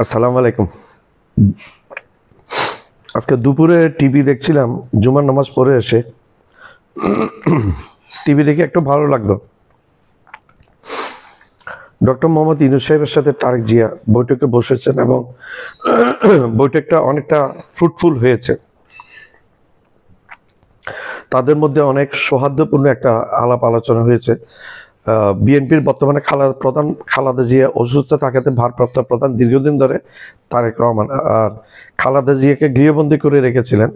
আসসালামু আলাইকুম। আজকে দুপুরে টিভি দেখছিলাম, জুমার নামাজ পড়ে এসে টিভি দেখে একটু ভালো লাগলো। ডক্টর মোহাম্মদ ইউনূস সাহেবের সাথে তারেক জিয়া বৈঠকে বসেছেন এবং বৈঠকটা অনেকটা ফ্রুটফুল হয়েছে। তাদের মধ্যে অনেক সৌহার্দ্যপূর্ণ একটা আলাপ আলোচনা হয়েছে। বিএনপির বর্তমানে খালেদা জিয়া অসুস্থ থাকাতে ভারপ্রাপ্ত প্রধান দীর্ঘদিন ধরে তারেক রহমান, আর খালেদা জিয়াকে গৃহবন্দী করে রেখেছিলেন।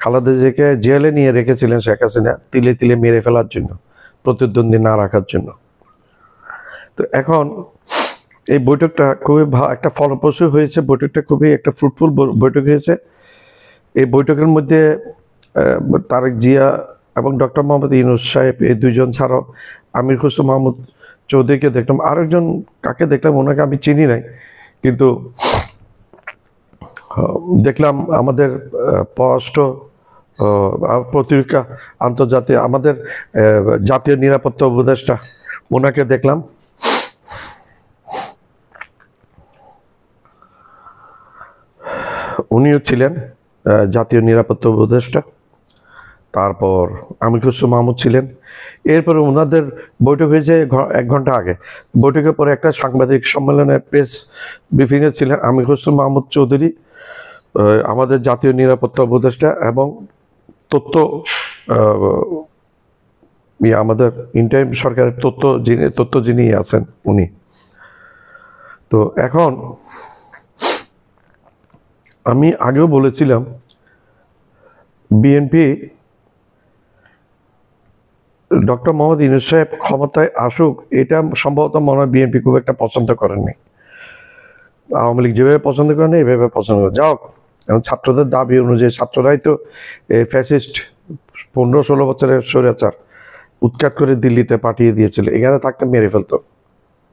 খালেদা জিয়াকে জেলে নিয়ে রেখেছিলেন শেখ হাসিনা তিলে তিলে মেরে ফেলার জন্য, প্রতিদ্বন্দ্বী না রাখার জন্য। তো এখন এই বৈঠকটা খুবই একটা ফলপ্রসূ হয়েছে। বৈঠকটা খুবই একটা ফ্রুটফুল বৈঠক হয়েছে। এই বৈঠকের মধ্যে তারেক জিয়া এবং ডক্টর মোহাম্মদ ইউনূস সাহেব, এই দুইজন ছাড়াও আমির খসরু মাহমুদ চৌধুরীকে দেখলাম। আরেকজন কাকে দেখলাম ওনাকে আমি চিনি নাই, কিন্তু দেখলাম আমাদের পররাষ্ট্র প্রতিরক্ষা আন্তর্জাতিক আমাদের জাতীয় নিরাপত্তা উপদেষ্টা, ওনাকে দেখলাম। উনিও ছিলেন জাতীয় নিরাপত্তা উপদেষ্টা। তারপর আমির খসরু মাহমুদ ছিলেন। এরপরে ওনাদের বৈঠক হয়েছে 1 ঘন্টা আগে। বৈঠকের পরে একটা সাংবাদিক সম্মেলনে প্রেস ব্রিফিংয়ে ছিলেন আমির খসরু মাহমুদ চৌধুরী, আমাদের জাতীয় নিরাপত্তা উপদেষ্টা এবং আমাদের ইন্টারিম সরকারের তথ্য যিনি আছেন উনি। তো এখন আমি আগেও বলেছিলাম বিএনপি ডক্টর মোহাম্মদ ইউনূস সাহেব ক্ষমতায় আসুক, এটা সম্ভবত মনে হয় বিএনপি খুব একটা পছন্দ করেননি। আওয়ামী লীগ যেভাবে পছন্দ করেনি এভাবে পছন্দ করে যাও। এখন ছাত্রদের দাবি অনুযায়ী ছাত্ররাই তো ফ্যাসিস্ট 15-16 বছরের স্বৈরাচার উৎখাত করে দিল্লিতে পাঠিয়ে দিয়েছিল, এখানে থাকতে মেরে ফেলতো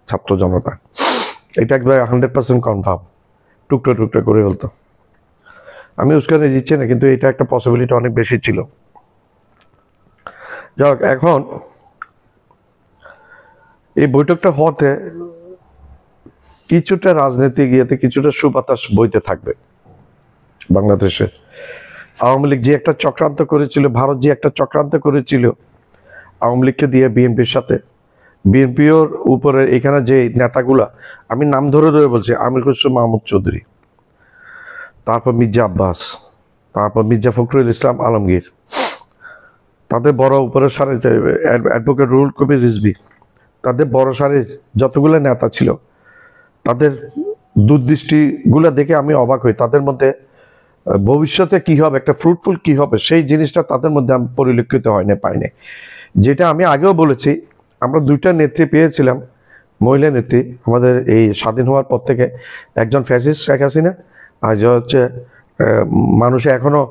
ছাত্র জনতা। এটা একবার 100% কনফার্ম, টুকরো টুকরো করে ফেলতো। আমি উস্কানি দিচ্ছি না, কিন্তু এটা একটা পসিবিলিটি অনেক বেশি ছিল। যাক, এখন এই বৈঠকটা হওয়াতে কিছুটা রাজনীতিক ইয়েতে কিছুটা সুবাতাস বইতে থাকবে বাংলাদেশে। আওয়ামী লীগ যে একটা চক্রান্ত করেছিল, ভারত যে একটা চক্রান্ত করেছিল আওয়ামী লীগকে দিয়ে বিএনপির সাথে, বিএনপির উপরে এখানে যে নেতাগুলা, আমি নাম ধরে ধরে বলছি, আমির খসরু মাহমুদ চৌধুরী, তারপর মির্জা আব্বাস, তারপর মির্জা ফখরুল ইসলাম আলমগীর, তাদের বড় উপরের সারে অ্যাডভোকেট রুহুল কবির রিজভী, তাদের বড় সারে যতগুলো নেতা ছিল, তাদের দূরদৃষ্টিগুলো দেখে আমি অবাক হই। তাদের মধ্যে ভবিষ্যতে কি হবে, একটা ফ্রুটফুল কি হবে, সেই জিনিসটা তাদের মধ্যে আমি পরিলক্ষিত হয় না, পাইনি। যেটা আমি আগেও বলেছি, আমরা 2টা নেত্রী পেয়েছিলাম, মহিলা নেত্রী আমাদের এই স্বাধীন হওয়ার পর থেকে। একজন ফ্যাসিস্ট শেখ হাসিনা, আর যে হচ্ছে মানুষে এখনো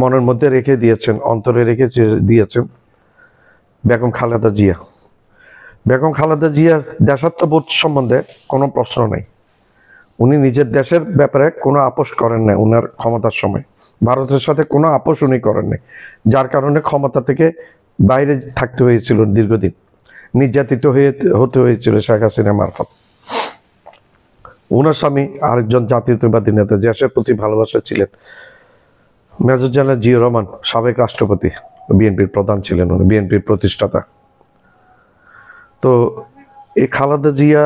মনের মধ্যে রেখে দিয়েছেন, অন্তরে রেখে দিয়েছেন, বেগম খালেদা জিয়া। বেগম খালেদা জিয়ার দেশাত্মবোধ সম্বন্ধে কোনো প্রশ্ন নেই। উনি নিজের দেশের ব্যাপারে কোনো আপোষ করেন না। উনার ক্ষমতার সময় ভারতের সাথে কোনো আপোষ উনি করেন নাই, যার কারণে ক্ষমতা থেকে বাইরে থাকতে হয়েছিল দীর্ঘদিন, নির্যাতিত হতে হয়েছিল শেখ হাসিনা মারফত। ওনার স্বামী আরেকজন জাতীয়তাবাদী নেতা, দেশের প্রতি ভালোবাসা ছিলেন, মেজর জেনারেল জিয়া রহমান, সাবেক রাষ্ট্রপতি, বিএনপির প্রধান ছিলেন উনি, বিএনপির প্রতিষ্ঠাতা। তো এই খালেদা জিয়া,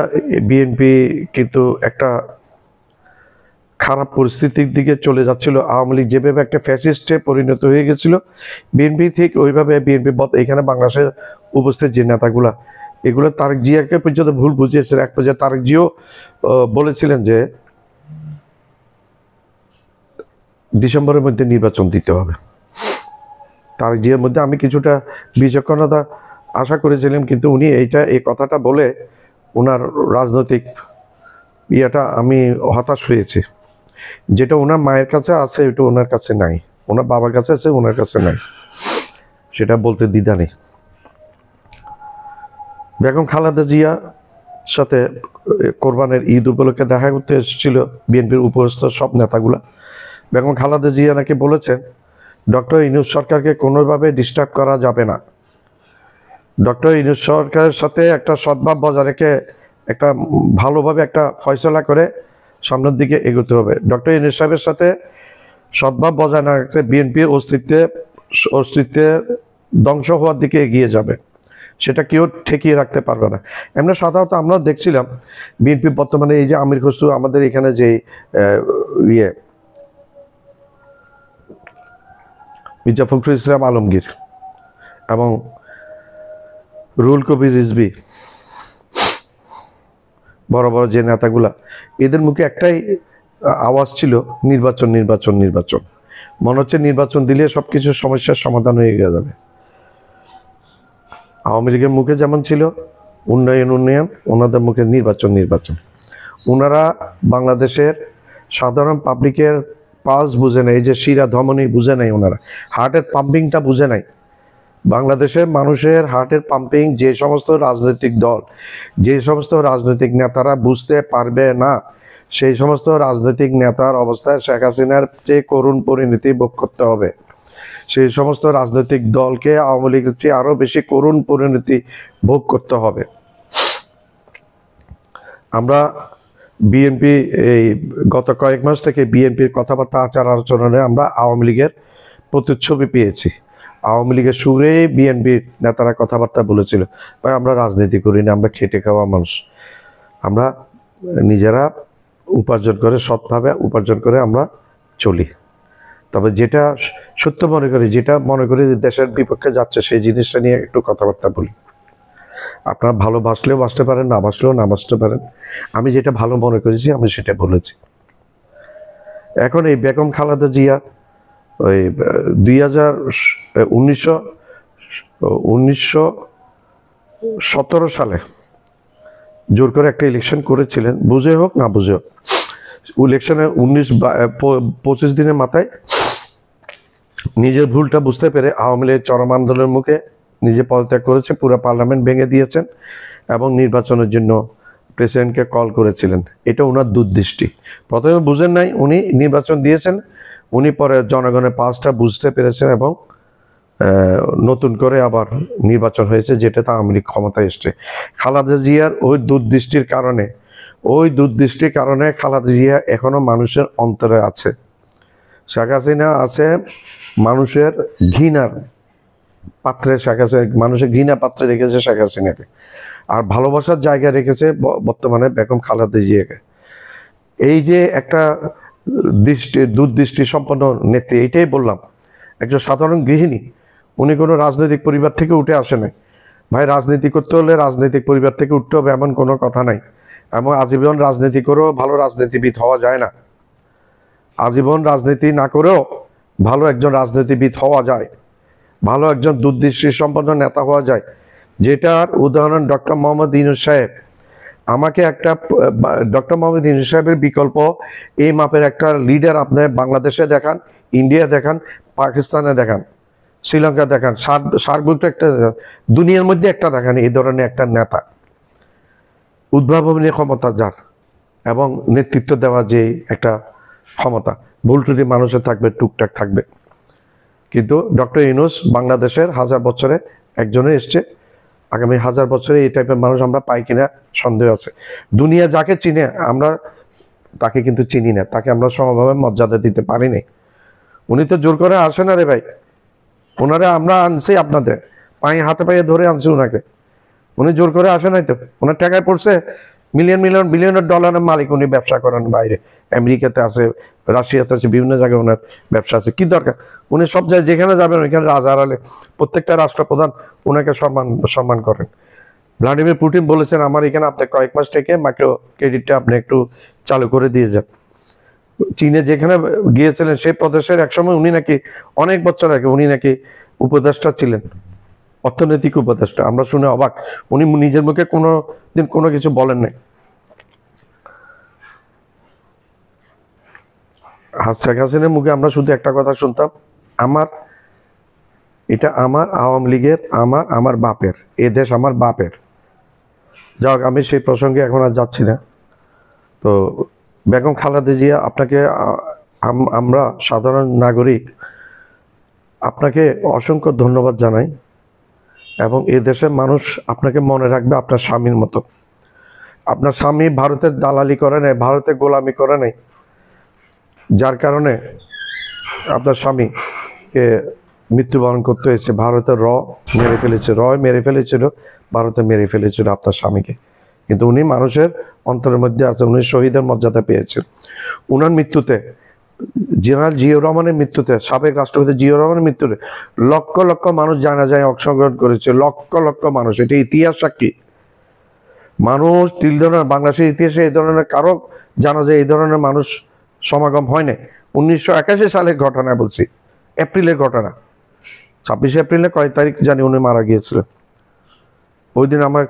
বিএনপি কিন্তু একটা খারাপ পরিস্থিতির দিকে চলে যাচ্ছিল। আওয়ামী লীগ যেভাবে একটা ফ্যাসিস্টে পরিণত হয়ে গেছিল, বিএনপি ঠিক ওইভাবে বিএনপি এখানে বাংলাদেশে উপস্থিত যে নেতাগুলা, এগুলো তারেক জিয়াকে পর্যন্ত ভুল বুঝিয়েছিল। এক পর্যায়ে তারেক জিয়াও বলেছিলেন যে ডিসেম্বরের মধ্যে নির্বাচন দিতে হবে। তারেক জিয়ার মধ্যে আমি কিছুটা বিচক্ষণতা আশা করেছিলাম, কিন্তু উনি এই কথাটা বলে ওনার রাজনৈতিক ইয়েটা আমি হতাশ হয়েছি। যেটা ওনার মায়ের কাছে আছে ওটা ওনার কাছে নাই, ওনার বাবার কাছে আছে ওনার কাছে নাই, সেটা বলতে দ্বিধা নেই। বেগম খালেদা জিয়া সাথে কোরবানের ঈদ উপলক্ষে দেখা করতে এসেছিল বিএনপির উপস্থিত সব নেতাগুলা। বেগম খালেদা জিয়া নাকি বলেছেন ডক্টর ইউনূস সরকারকে কোনোভাবে ডিস্টার্ব করা যাবে না। ডক্টর ইউনূস সরকারের সাথে একটা সদ্ভাব বজায় রেখে একটা ভালোভাবে একটা ফয়সলা করে সামনের দিকে এগোতে হবে। ডক্টর ইউনূস সাহেবের সাথে সদ্ভাব বজায় না রাখতে বিএনপির অস্তিত্বে ধ্বংস হওয়ার দিকে এগিয়ে যাবে, সেটা কেউ ঠেকিয়ে রাখতে পারবে না। এমনি সাধারণত আমরা দেখছিলাম বিএনপি বর্তমানে এই যে আমির খসরু, আমাদের এখানে যে মির্জা ফখরুল ইসলাম আলমগীর এবং রুহুল কবির রিজভী, বড় বড় যে নেতাগুলা, এদের মুখে একটাই আওয়াজ ছিল নির্বাচন নির্বাচন নির্বাচন। মনে হচ্ছে নির্বাচন দিলে সবকিছু সমস্যার সমাধান হয়ে যাবে। আওয়ামী লীগের মুখে যেমন ছিল উন্নয়ন উন্নয়ন, ওনাদের মুখে নির্বাচন নির্বাচন। ওনারা বাংলাদেশের সাধারণ পাবলিকের পালস বুঝে নাই, এই যে শিরা ধমনী বুঝে নাই, ওনারা হার্টের পাম্পিংটা বুঝে নাই। বাংলাদেশের মানুষের হার্টের পাম্পিং যে সমস্ত রাজনৈতিক দল, যে সমস্ত রাজনৈতিক নেতারা বুঝতে পারবে না, সেই সমস্ত রাজনৈতিক নেতার অবস্থায় শেখ হাসিনার যে করুণ পরিণতি ভোগ করতে হবে। সেই সমস্ত রাজনৈতিক দলকে আওয়ামী লীগের চেয়ে আরো বেশি করুণ পরিণতি ভোগ করতে হবে। আমরা বিএনপি এই গত কয়েক মাস থেকে বিএনপির কথাবার্তা আচার আলোচনায় আমরা আওয়ামী লীগের প্রতিচ্ছবি পেয়েছি। আওয়ামী লীগের সুরে বিএনপির নেতারা কথাবার্তা বলেছিল, ভাই আমরা রাজনীতি করি না, আমরা খেটে খাওয়া মানুষ, আমরা নিজেরা উপার্জন করে সৎভাবে উপার্জন করে আমরা চলি। তবে যেটা সত্য মনে করি, যেটা মনে করি দেশের বিপক্ষে যাচ্ছে, সেই জিনিসটা নিয়ে একটু কথাবার্তা বলি। আপনারা ভালোবাসলেও বাসতে পারেন, না বাসলেও না বাসতে পারেন। আমি যেটা ভালো মনে করেছি আমি সেটা বলেছি। এখন এই বেগম খালেদা জিয়া ওই 1917 সালে জোর করে একটা ইলেকশন করেছিলেন, বুঝে হোক না বুঝে হোক। ইলেকশনের 25 দিনের মাথায় নিজের ভুলটা বুঝতে পেরে আওয়ামী লীগের চরম আন্দোলনের মুখে নিজে পদত্যাগ করেছে, পুরো পার্লামেন্ট ভেঙে দিয়েছেন এবং নির্বাচনের জন্য প্রেসিডেন্টকে কল করেছিলেন। এটা ওনার দূরদৃষ্টি। প্রথমে বুঝেন নাই, উনি নির্বাচন দিয়েছেন, উনি পরে জনগণের পাঁচটা বুঝতে পেরেছেন এবং নতুন করে আবার নির্বাচন হয়েছে, যেটাতে আওয়ামী লীগ ক্ষমতায় এসছে। খালেদা জিয়ার ওই দূরদৃষ্টির কারণে খালেদা জিয়া এখনো মানুষের অন্তরে আছে। শেখ হাসিনা আছে মানুষের ঘৃণার পাত্রে, মানুষের ঘৃণা পাত্রে রেখেছে শেখ হাসিনাকে, আর ভালোবাসার জায়গায় রেখেছে বর্তমানে বেগম খালেদা জিয়াকে। এই যে একটা দূরদৃষ্টি সম্পন্ন নেত্রী, এইটাই বললাম। একজন সাধারণ গৃহিণী, উনি কোনো রাজনৈতিক পরিবার থেকে উঠে আসে নাই। ভাই রাজনীতি করতে হলে রাজনৈতিক পরিবার থেকে উঠতে হবে এমন কোনো কথা নাই। এবং আজীবন রাজনীতি করেও ভালো রাজনীতিবিদ হওয়া যায় না। আজীবন রাজনীতি না করেও ভালো একজন রাজনীতিবিদ হওয়া যায়, ভালো একজন দূরদৃষ্টি সম্পন্ন নেতা হওয়া যায়। যেটার উদাহরণ ডক্টর মোহাম্মদ ইউনূস সাহেব। আমাকে একটা ডক্টর মোহাম্মদ ইউনূস সাহেবের বিকল্প এই মাপের একটা লিডার আপনি বাংলাদেশে দেখান, ইন্ডিয়া দেখান, পাকিস্তানে দেখান, শ্রীলঙ্কা দেখান, সার্কভুক্ত একটা দুনিয়ার মধ্যে একটা দেখান এই ধরনের একটা নেতা, উদ্ভাবনী ক্ষমতা যার, এবং নেতৃত্ব দেওয়া যে একটা ক্ষমতা। ভুল ত্রুটি মানুষের থাকবে, টুকটাক থাকবে, কিন্তু ডক্টর ইউনূস বাংলাদেশের 1000 বছরে একজনে এসছে। আগামী 1000 বছরে এই টাইপের মানুষ আমরা পাই কিনা সন্দেহ আছে। দুনিয়া যাকে চিনে আমরা তাকে কিন্তু চিনি না, তাকে আমরা সমভাবে মর্যাদা দিতে পারি নাই। উনি তো জোর করে আসে না রে ভাই, ওনারে আমরা আনছি, আপনাদের হাতে পায়ে ধরে আনছি ওনাকে। উনি জোর করে আসে নাই তো, ওনার টাকায় পড়ছে, মিলিয়ন মিলিয়ন বিলিয়নের ডলারের মালিক উনি, ব্যবসা করেন বাইরে, আমেরিকাতে আছে, রাশিয়াতে আছে, বিভিন্ন জায়গায় ওনার ব্যবসা আছে। কি দরকার, উনি সব জায়গায় যেখানে যাবেন ওইখানে রাজা আড়ালে প্রত্যেকটা রাষ্ট্রপ্রধান ওনাকে সম্মান করেন। ভ্লাদিমির পুতিন বলেছেন আমার এখানে আপনি কয়েক মাস থেকে মাইক্রো ক্রেডিটটা আপনি একটু চালু করে দিয়ে যান। চীনে যেখানে গিয়েছিলেন সেই প্রদেশের একসময় উনি নাকি অনেক বছর আগে উনি নাকি উপদেষ্টা ছিলেন, অর্থনৈতিক উপদেষ্টা। আমরা শুনে অবাক, উনি নিজের মুখে কোনোদিন কোনো কিছু বলেন নাই। শেখ হাসিনার মুখে আমরা শুধু একটা কথা শুনতাম, এটা আমার আওয়ামী লীগের, আমার বাপের, এ দেশ আমার বাপের। যাক, আমি সেই প্রসঙ্গে এখন আর যাচ্ছি না। তো বেগম খালেদা জিয়া, আপনাকে আমরা সাধারণ নাগরিক আপনাকে অসংখ্য ধন্যবাদ জানাই, এবং এ দেশের মানুষ আপনাকে মনে রাখবে আপনার স্বামীর মতো। আপনার স্বামী ভারতের দালালি করে নাই, ভারতের গোলামি করে নাই, যার কারণে আপনার স্বামীকে মৃত্যুবরণ করতে হয়েছে। ভারতের মেরে ফেলেছে, মেরে ফেলেছিল, ভারতে মেরে ফেলেছিল আপনার স্বামীকে। কিন্তু উনি মানুষের অন্তরের মধ্যে আছেন, উনি শহীদের মর্যাদা পেয়েছেন। উনার মৃত্যুতে, জেনারেল জিয়াউর রহমানের মৃত্যুতে, সাবেক রাষ্ট্রপতি জিয়াউর রহমানের মৃত্যুতে লক্ষ লক্ষ মানুষ জানাজায় অংশগ্রহণ করেছে, লক্ষ লক্ষ মানুষ। এটা ইতিহাস সাক্ষী। মানুষ তিল ধরনের বাংলাদেশের ইতিহাসে এই ধরনের কারো জানাজায় এই ধরনের মানুষ সমাগম হয় নাই। 1981 সালের ঘটনা বলছি, এপ্রিলের ঘটনা। 26 এপ্রিলে কয় তারিখ জানি উনি মারা গিয়েছিলেন। ওই দিন আমার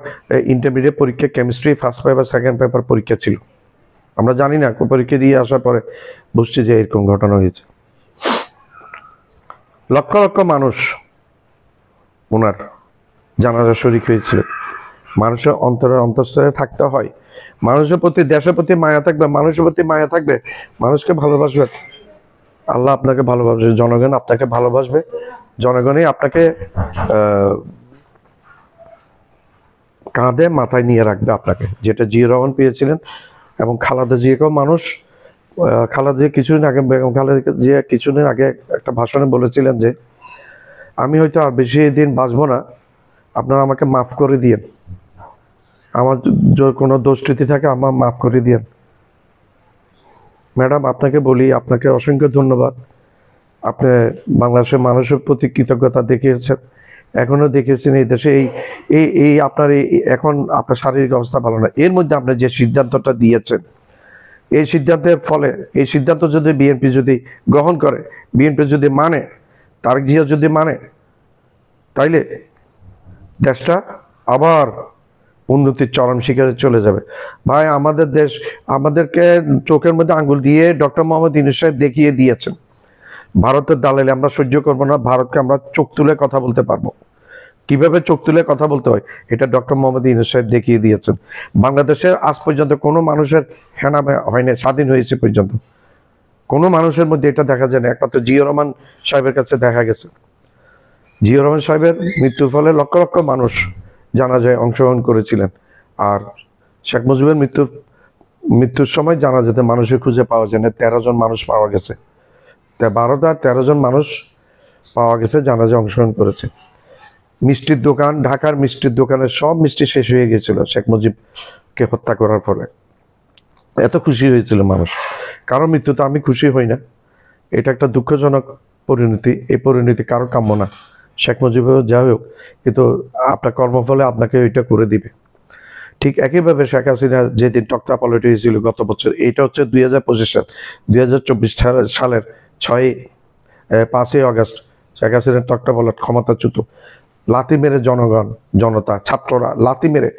ইন্টারমিডিয়েট পরীক্ষা, chemistry first paper second paper পরীক্ষা ছিল। আমরা জানি না, পরীক্ষা দিয়ে আসার পরে বুঝছি যে এরকম ঘটনা হয়েছে। লক্ষ লক্ষ মানুষ ওনার জানাজা শরীক হয়েছিল। মানুষের অন্তঃস্থলে থাকতে হয়, মানুষের প্রতি, দেশের প্রতি মায়া থাকবে, মানুষের প্রতি মায়া থাকবে, মানুষকে ভালোবাসবে। আল্লাহ আপনাকে ভালোবাসবে, জনগণ আপনাকে ভালোবাসবে, জনগণই আপনাকে কাঁধে মাথায় নিয়ে রাখবে আপনাকে, যেটা জিয়াউর রহমান পেয়েছিলেন। এবং খালেদা জিয়াকেও মানুষ, খালেদা জিয়া কিছুদিন আগে, বেগম খালেদা জিয়া কিছুদিন আগে একটা ভাষণে বলেছিলেন যে আমি হয়তো আর বেশি দিন বাঁচবো না, আপনারা আমাকে মাফ করে দিয়েন, আমার কোনো দোষ ত্রুটি থাকে আমার মাফ করে দিয়েন। ম্যাডাম আপনাকে বলি, আপনাকে অসংখ্য ধন্যবাদ। আপনি বাংলাদেশের মানুষের প্রতি কৃতজ্ঞতা দেখিয়েছেন, এখনও দেখিয়েছেন। এই দেশে এই আপনার এখন আপনার শারীরিক অবস্থা ভালো না, এর মধ্যে আপনি যে সিদ্ধান্তটা দিয়েছেন, এই সিদ্ধান্তের ফলে, এই সিদ্ধান্ত যদি বিএনপি যদি গ্রহণ করে, বিএনপি যদি মানে, তারেক জিয়া যদি মানে, তাইলে দেশটা আবার উন্নতির চরম শিখরে চলে যাবে। ভাই, আমাদের দেশ আমাদেরকে চোখের মধ্যে আঙ্গুল দিয়ে ডক্টর মোহাম্মদ ইউনূস সাহেব দেখিয়ে দিয়েছেন, ভারতের দালালি আমরা সহ্য করবো না, ভারতকে আমরা চোখ তুলে কথা বলতে পারবো। কিভাবে চোখ তুলে কথা বলতে হয় এটা ডক্টর মোহাম্মদ ইউনূস সাহেব দেখিয়ে দিয়েছেন। বাংলাদেশের আজ পর্যন্ত কোনো মানুষের হেনা হয়নি, স্বাধীন হয়েছে পর্যন্ত কোনো মানুষের মধ্যে এটা দেখা যায় না, একমাত্র জিয়াউর রহমান সাহেবের কাছে দেখা গেছে। জিয়াউর রহমান সাহেবের মৃত্যুর ফলে লক্ষ লক্ষ মানুষ জানাজায় অংশগ্রহণ করেছিলেন। আর শেখ মুজিবের মৃত্যুর সময় জানাজাতে মানুষের খুঁজে পাওয়া যায় না, 13 জন মানুষ পাওয়া গেছে, 13 জন মানুষ পাওয়া গেছে জানাজায় অংশগ্রহণ করেছে। মিষ্টির দোকান, ঢাকার মিষ্টির দোকানের সব মিষ্টি শেষ হয়ে গেছিল শেখ মুজিবকে হত্যা করার ফলে। এত খুশি হয়েছিল মানুষ। কারো মৃত্যুতে আমি খুশি হই না, এটা একটা দুঃখজনক পরিণতি, এই পরিণতি কারো কাম্য না। শেখ মুজিব যাই হোক, কিন্তু আপনার কর্মফলে আপনাকে ওইটা করে দিবে। ঠিক একইভাবে শেখ হাসিনা যেদিন তক্তা পালট হয়েছিল গত বছর, এটা হচ্ছে 2025 সাল, 2024 সালের 5ই আগস্ট শেখ হাসিনার তক্তা পালট, ক্ষমতাচ্যুত, লাথি মেরে জনতা, ছাত্ররা লাথি মেরে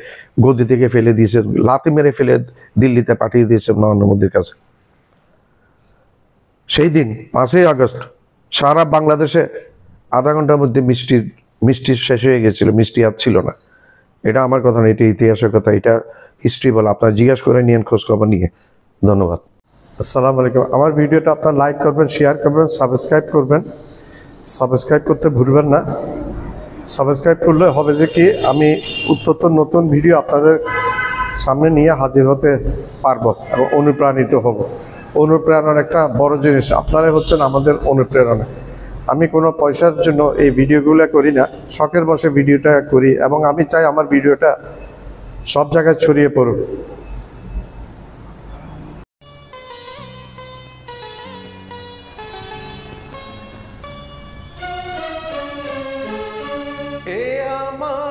গদি থেকে ফেলে দিয়েছে, লাথি মেরে ফেলে দিল্লিতে পাঠিয়ে দিয়েছে নরেন্দ্র মোদীর কাছে। সেই দিন 5ই আগস্ট সারা বাংলাদেশে আধা ঘন্টার মধ্যে মিষ্টি শেষ হয়ে গেছিল, মিষ্টি আর ছিল না। এটা আমার কথা না, এটা ইতিহাসের কথা, এটা হিস্ট্রি বলে। আপনারা জিজ্ঞাসা করে নিয়েন, খোঁজ খবর নিয়ে। ধন্যবাদ। আসসালামু আলাইকুম। আমার ভিডিওটা আপনার লাইক করবেন, শেয়ার করবেন, সাবস্ক্রাইব করবেন। সাবস্ক্রাইব করতে ভুলবেন না। সাবস্ক্রাইব করলে হবে যে কি, আমি উত্তর নতুন ভিডিও আপনাদের সামনে নিয়ে হাজির হতে পারবো এবং অনুপ্রাণিত হব। অনুপ্রেরণার একটা বড় জিনিস আপনারাই হচ্ছেন আমাদের অনুপ্রেরণা। আমি কোনো পয়সার জন্য এই ভিডিওগুলো করি না, শখের বসে ভিডিওটা করি এবং আমি চাই আমার ভিডিওটা সব জায়গায় ছড়িয়ে পড়ুক। আমার